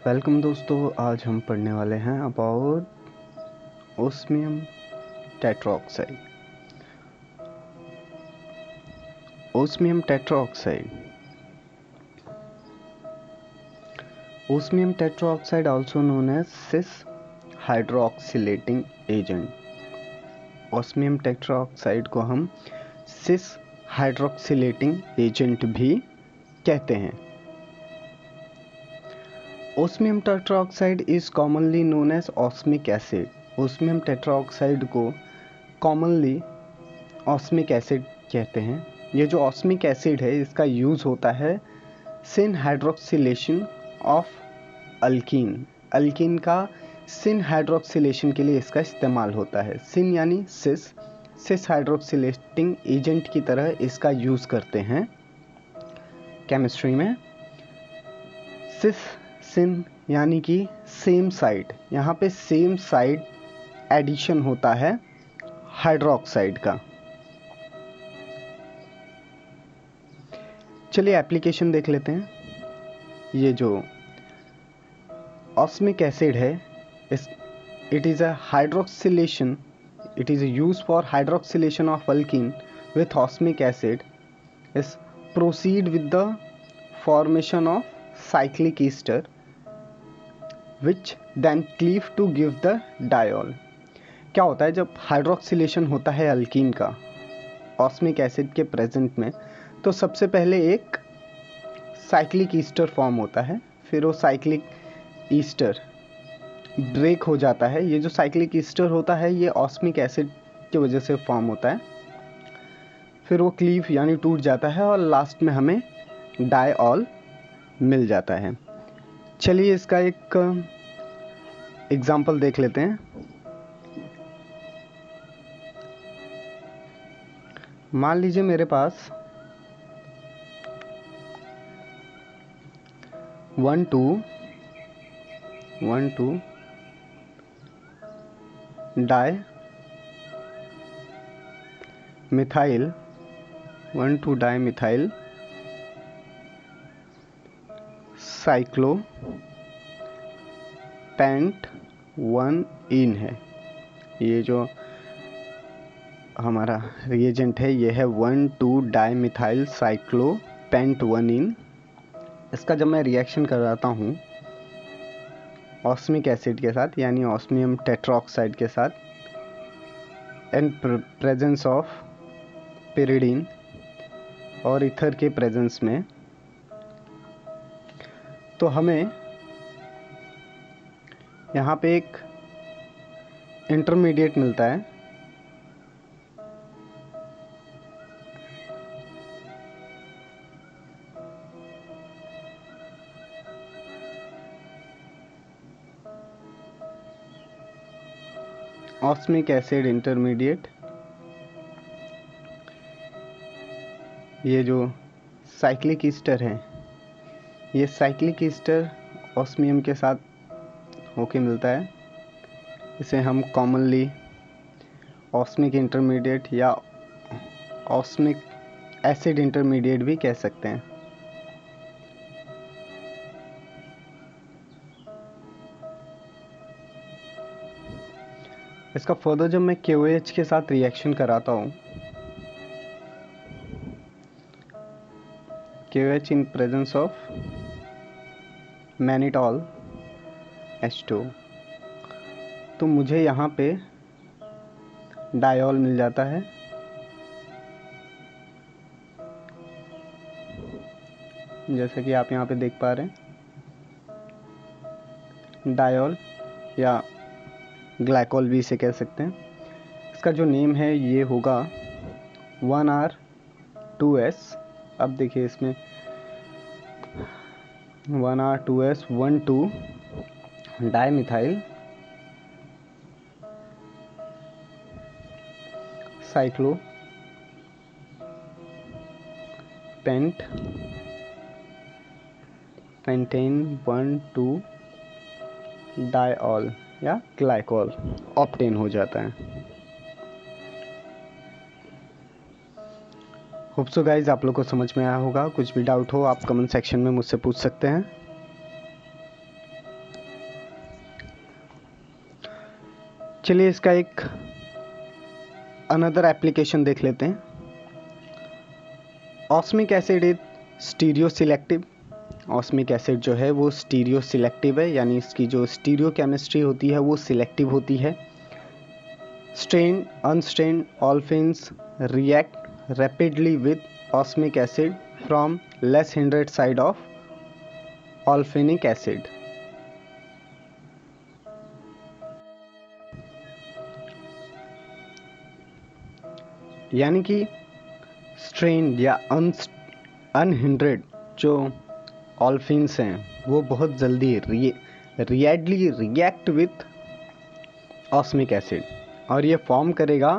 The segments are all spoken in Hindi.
वेलकम दोस्तों, आज हम पढ़ने वाले हैं about osmium tetroxide. Osmium tetroxide, osmium tetroxide also known as cis hydroxylating agent. Osmium tetroxide को हम सिस हाइड्रोक्सिलेटिंग एजेंट भी कहते हैं। Osmium tetroxide is commonly known as osmic acid. Osmium tetroxide को कॉमनली ऑस्मिक एसिड कहते हैं। ये जो ऑस्मिक एसिड है इसका यूज़ होता है सिन हाइड्रोक्सिलेशन ऑफ अल्कीन। अल्कीन का सिन हाइड्रोक्सिलेशन के लिए इसका इस्तेमाल होता है। सिन यानी सिस हाइड्रोक्सिलेटिंग एजेंट की तरह इसका यूज़ करते हैं केमिस्ट्री में। सिन यानी कि सेम साइड, यहाँ पे सेम साइड एडिशन होता है हाइड्रोक्साइड का। चलिए एप्लीकेशन देख लेते हैं। ये जो ऑस्मिक एसिड है it is a hydroxylation, it is use for hydroxylation of alkene with osmic acid is proceed with the formation of cyclic ester which then cleave to give the diol। क्या होता है जब हाइड्रोक्सिलेशन होता है अल्कीन का ऑस्मिक एसिड के प्रेजेंट में, तो सबसे पहले एक साइक्लिक ईस्टर फॉर्म होता है। फिर वो साइक्लिक ईस्टर ब्रेक हो जाता है। ये जो साइक्लिक ईस्टर होता है ये ऑस्मिक एसिड की वजह से फॉर्म होता है। फिर वो क्लीव यानी टूट जाता है और लास्ट में हमें डायऑल मिल जाता है। चलिए इसका एक एग्जाम्पल देख लेते हैं। मान लीजिए मेरे पास 1,2 dimethyl 1,2 dimethyl cyclopent 1 ene है। ये जो हमारा रिएजेंट है ये है 1,2 dimethyl cyclopent 1 ene. इसका जब मैं रिएक्शन कराता हूँ ऑस्मिक एसिड के साथ यानी ऑस्मियम टेट्राऑक्साइड के साथ इन प्रेजेंस ऑफ पिरिडीन और ईथर के प्रेजेंस में, तो हमें यहाँ पे एक इंटरमीडिएट मिलता है। ऑस्मिक एसिड इंटरमीडिएट, ये जो साइक्लिक ईस्टर है ये साइक्लिक ईस्टर ऑस्मियम के साथ होके मिलता है। इसे हम कॉमनली ऑस्मिक इंटरमीडिएट या ऑस्मिक एसिड इंटरमीडिएट भी कह सकते हैं। इसका फर्दर जब मैं KOH के साथ रिएक्शन कराता हूँ, KOH in presence of mannitol H2, तो मुझे यहाँ पे डायॉल मिल जाता है। जैसे कि आप यहाँ पे देख पा रहे हैं डायॉल या ग्लाइकोल भी इसे कह सकते हैं। इसका जो नेम है ये होगा 1R2S। अब देखिए इसमें 1R2S 1,2 dimethyl cyclo pent pentane 1,2 diol या ग्लाइकोल ऑप्टेन हो जाता है। होप सो गाइज आप लोग को समझ में आया होगा। कुछ भी डाउट हो आप कमेंट सेक्शन में मुझसे पूछ सकते हैं। चलिए इसका एक अनदर एप्लीकेशन देख लेते हैं। Osmic acid is stereo selective. Osmic acid जो है वो स्टीरियो सिलेक्टिव है, यानी इसकी जो स्टीरियो केमिस्ट्री होती है वो सिलेक्टिव होती है। Strain unstrain olefins react rapidly with osmic acid from less hindered side of olefinic acid. यानी कि स्ट्रेन या अनहिंड्रेड जो ऑल्फिन्स हैं वो बहुत जल्दी readily react with osmic acid और ये फॉर्म करेगा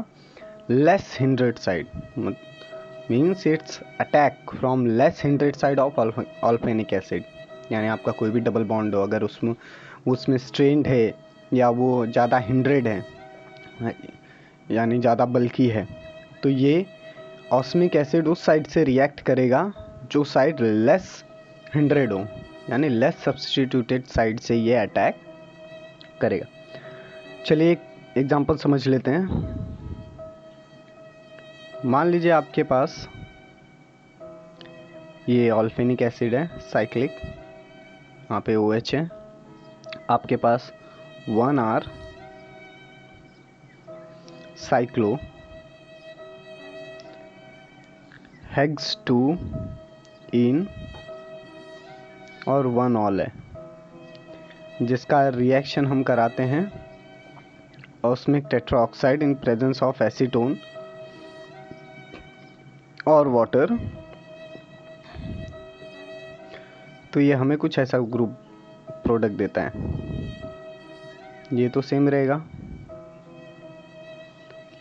less hindered side, means its attack from less hindered side of olefinic acid. यानी आपका कोई भी डबल बॉन्ड हो, अगर उसमें स्ट्रेन्ड है या वो ज़्यादा हिंड्रेड है यानी ज़्यादा बल्कि है, तो ये ऑस्मिक एसिड उस साइड से रिएक्ट करेगा जो साइड लेस हिंड्रेड हो, यानी लेस सब्स्टिट्यूटेड साइड से ये अटैक करेगा। चलिए एक एग्जांपल समझ लेते हैं। मान लीजिए आपके पास ये ऑल्फेनिक एसिड है साइक्लिक, यहाँ पे OH है, आपके पास 1R साइक्लो हेक्स 2 इन और 1 ऑल है, जिसका रिएक्शन हम कराते हैं osmic tetroxide in presence of acetone और वाटर। तो ये हमें कुछ ऐसा ग्रुप प्रोडक्ट देता है। ये तो सेम रहेगा,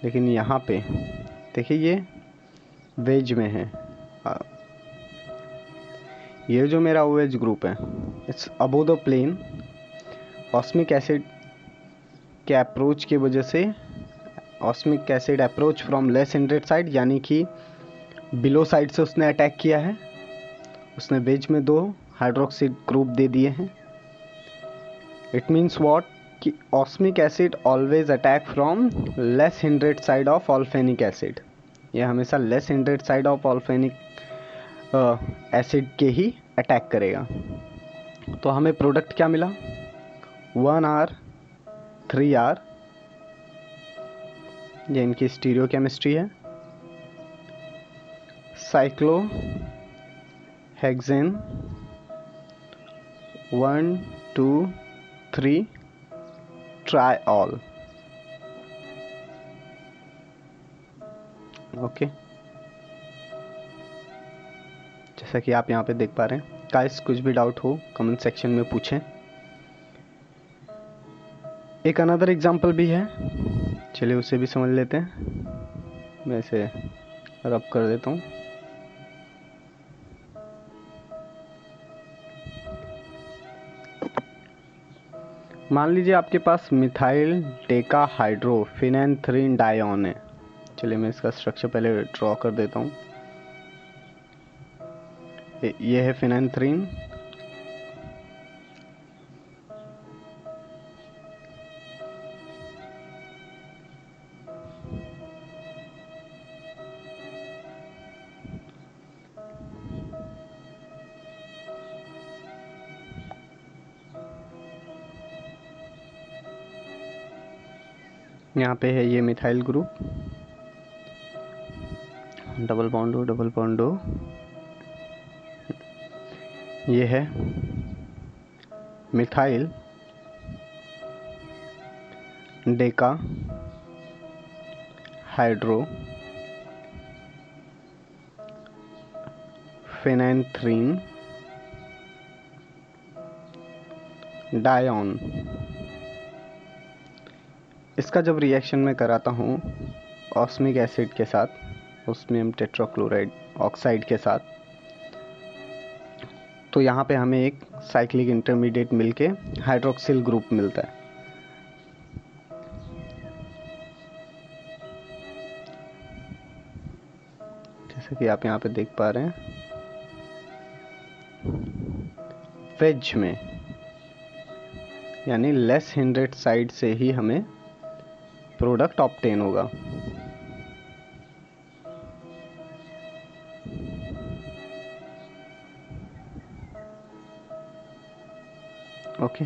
लेकिन यहाँ पे देखिए ये वेज में है। ये जो मेरा OH ग्रुप है it's above the plane. Osmic acid के अप्रोच की वजह से osmic acid approach from less hindered side, यानी कि बिलो साइड से उसने अटैक किया है। उसने वेज में 2 हाइड्रोक्सिड ग्रुप दे दिए हैं। इट मीन्स व्हाट कि osmic acid always attack from less hindered side of olefinic acid. ये हमेशा less hindered side of olefinic acid के ही अटैक करेगा। तो हमें प्रोडक्ट क्या मिला? 1R 3R, ये इनकी स्टीरियो केमिस्ट्री है। Cyclo hexane 1 2 3 ट्राइऑल। ओके, जैसा कि आप यहाँ पे देख पा रहे हैं। गाइस कुछ भी डाउट हो कमेंट सेक्शन में पूछें। एक अनदर एग्जांपल भी है, चलिए उसे भी समझ लेते हैं। मैं इसे रब कर देता हूँ। मान लीजिए आपके पास मिथाइल डेकाहाइड्रोफिनेंथ्रीन डायन है। चलिए मैं इसका स्ट्रक्चर पहले ड्रॉ कर देता हूँ। ये है फिनेंथ्रीन, यहाँ पे है ये मिथाइल ग्रुप, डबल बॉन्डो। ये है मिथाइल डेका हाइड्रो फिनेंथ्रीन डायन। इसका जब रिएक्शन में कराता हूँ ऑस्मिक एसिड के साथ, ऑस्मियम टेट्राक्लोराइड ऑक्साइड के साथ, तो यहाँ पे हमें एक साइक्लिक इंटरमीडिएट मिलके हाइड्रोक्सिल ग्रुप मिलता है। जैसे कि आप यहाँ पे देख पा रहे हैं, वेज में यानी लेस हिंड्रेड साइड से ही हमें प्रोडक्ट ऑब्टेन होगा। ओके,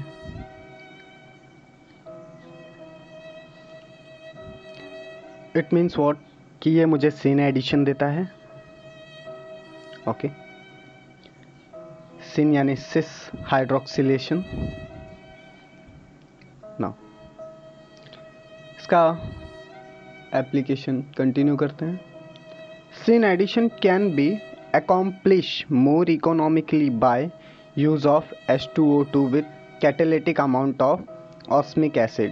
इट मीन्स व्हाट कि ये मुझे सिन एडिशन देता है। ओके, सिन यानी सिस हाइड्रोक्सिलेशन। नाउ इसका एप्लीकेशन कंटिन्यू करते हैं। Syn addition can be accomplish more economically by use of H2O2 with catalytic amount of osmic acid।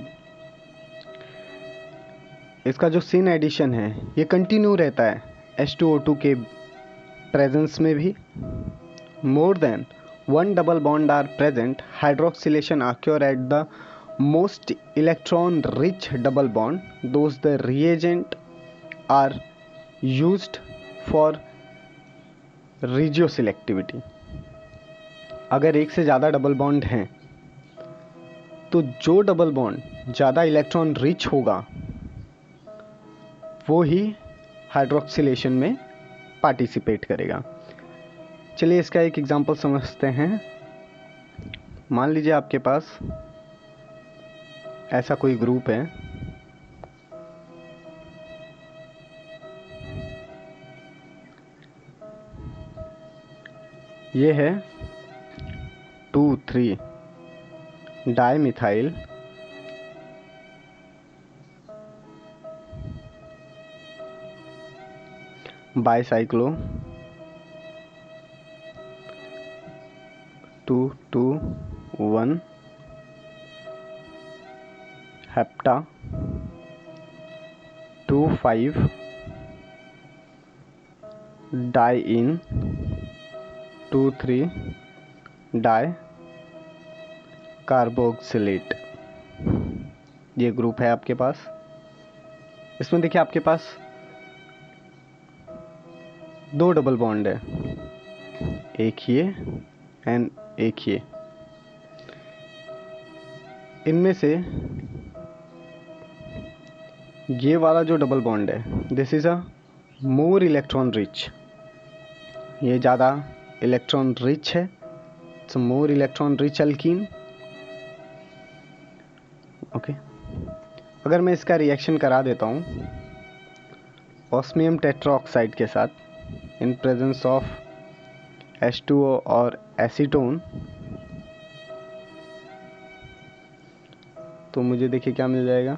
इसका जो सिन एडिशन है ये कंटिन्यू रहता है H2O2 के प्रेजेंस में भी। More than one double bond are present, hydroxylation occur at the most electron rich double bond, those the reagent are used for रिजियोसिलेक्टिविटी। अगर एक से ज़्यादा डबल बॉन्ड हैं तो जो डबल बॉन्ड ज़्यादा इलेक्ट्रॉन रिच होगा वो ही हाइड्रोक्सिलेशन में पार्टिसिपेट करेगा। चलिए इसका एक एग्जांपल समझते हैं। मान लीजिए आपके पास ऐसा कोई ग्रुप है, ये है 2,3 dimethyl bicyclo 2,2,1 hepta 2,5 diene 2,3 dicarboxylate. ये ग्रुप है आपके पास। इसमें देखिए आपके पास दो डबल बॉन्ड है, एक ये एंड एक ये। इनमें से ये वाला जो डबल बॉन्ड है this is a more electron rich, ये ज़्यादा इलेक्ट्रॉन रिच है, it's more electron rich alkyne. Okay, अगर मैं इसका रिएक्शन करा देता हूँ ऑस्मियम टेट्राऑक्साइड के साथ इन प्रेजेंस ऑफ H2O और एसीटोन, तो मुझे देखिए क्या मिल जाएगा।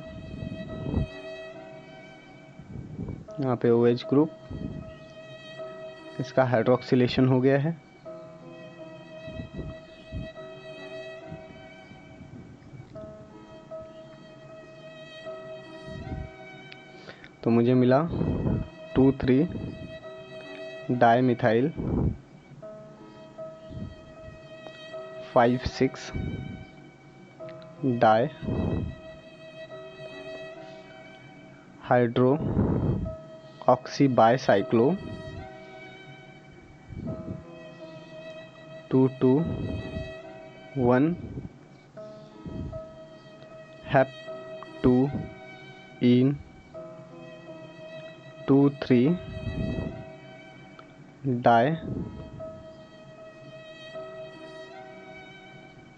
यहाँ पे OH ग्रुप, इसका हाइड्रोक्सिलेशन हो गया है। तो मुझे मिला 2,3 dimethyl 5,6 dihydroxy bicyclo 2,2,1 hept 2 ene 2,3 die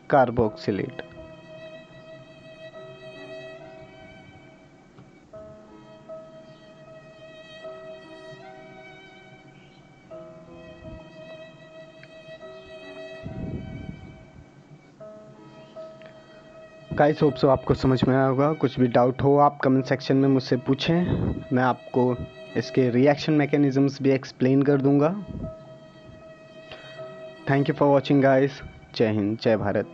carboxylate. Guys hope so आपको समझ में आया होगा। कुछ भी डाउट हो आप कमेंट सेक्शन में मुझसे पूछें, मैं आपको इसके रिएक्शन मैकेनिज्म्स भी एक्सप्लेन कर दूंगा। Thank you for watching guys. जय हिंद, जय भारत।